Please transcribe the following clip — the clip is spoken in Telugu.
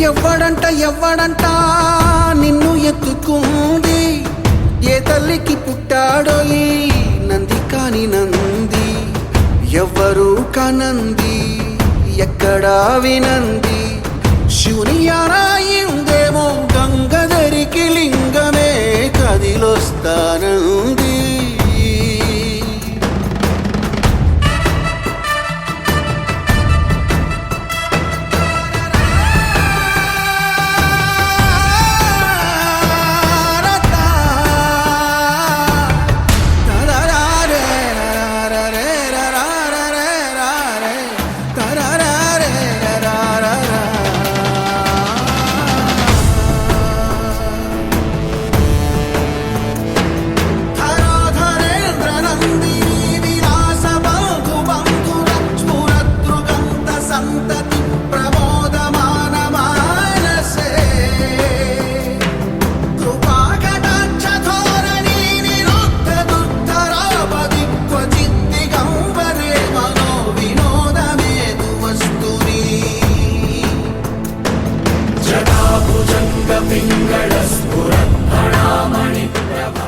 ఎవ్వడంట నిన్ను ఎత్తుకుంది, ఏ తల్లికి పుట్టాడో ఈ నంది కాని నంది, ఎవ్వరు కనంది ఎక్కడా వినంది, శివుని యారాయిందేమో గంగధరికి లింగమే కదిలొస్తానంది. पिङ्गळस्फुरत्फणामणिप्रभा